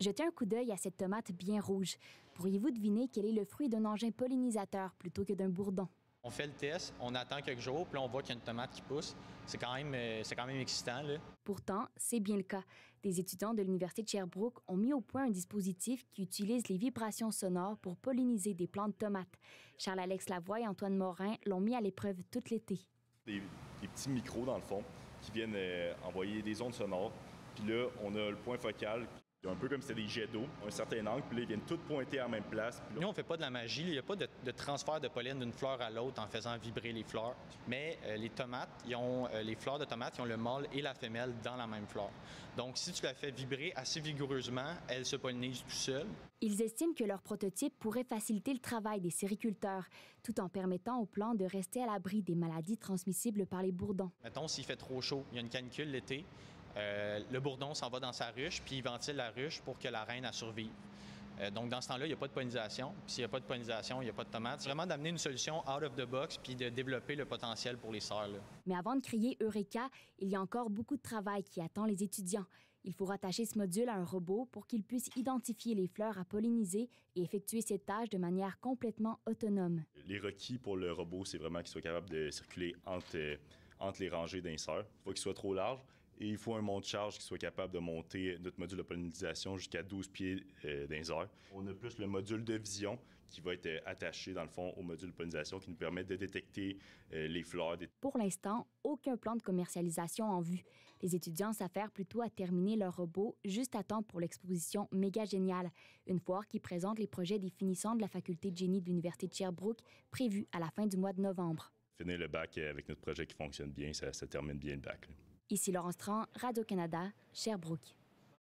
Jetez un coup d'œil à cette tomate bien rouge. Pourriez-vous deviner quel est le fruit d'un engin pollinisateur plutôt que d'un bourdon? On fait le test, on attend quelques jours, puis là, on voit qu'il y a une tomate qui pousse. C'est quand même excitant, là. Pourtant, c'est bien le cas. Des étudiants de l'Université de Sherbrooke ont mis au point un dispositif qui utilise les vibrations sonores pour polliniser des plantes de tomates. Charles-Alex Lavoie et Antoine Morin l'ont mis à l'épreuve tout l'été. Des petits micros, dans le fond, qui viennent envoyer des ondes sonores. Puis là, on a le point focal. Un peu comme si c'était des jets d'eau, un certain angle, puis là, ils viennent tous pointer à la même place. Nous, on ne fait pas de la magie. Il n'y a pas de transfert de pollen d'une fleur à l'autre en faisant vibrer les fleurs. Mais les tomates, les fleurs de tomates, ils ont le mâle et la femelle dans la même fleur. Donc, si tu la fais vibrer assez vigoureusement, elles se pollinisent tout seules. Ils estiment que leur prototype pourrait faciliter le travail des sériculteurs, tout en permettant aux plantes de rester à l'abri des maladies transmissibles par les bourdons. Mettons, s'il fait trop chaud, il y a une canicule l'été, le bourdon s'en va dans sa ruche, puis il ventile la ruche pour que la reine survive. Donc, dans ce temps-là, il n'y a pas de pollinisation. Puis s'il n'y a pas de pollinisation, il n'y a pas de tomates. C'est vraiment d'amener une solution out of the box puis de développer le potentiel pour les serres, là. Mais avant de crier Eureka, il y a encore beaucoup de travail qui attend les étudiants. Il faut rattacher ce module à un robot pour qu'il puisse identifier les fleurs à polliniser et effectuer ces tâches de manière complètement autonome. Les requis pour le robot, c'est vraiment qu'il soit capable de circuler entre les rangées d'inserts. Il faut qu'il soit trop large. Et il faut un monte-charge qui soit capable de monter notre module de pollinisation jusqu'à 12 pieds dans les airs. On a plus le module de vision qui va être attaché, dans le fond, au module de pollinisation qui nous permet de détecter les fleurs. Pour l'instant, aucun plan de commercialisation en vue. Les étudiants s'affairent plutôt à terminer leur robot juste à temps pour l'exposition Méga Génial, une foire qui présente les projets des finissants de la faculté de génie de l'Université de Sherbrooke, prévue à la fin du mois de novembre. Finir le bac avec notre projet qui fonctionne bien, ça termine bien le bac, là. Ici Laurence Tran, Radio-Canada, Sherbrooke.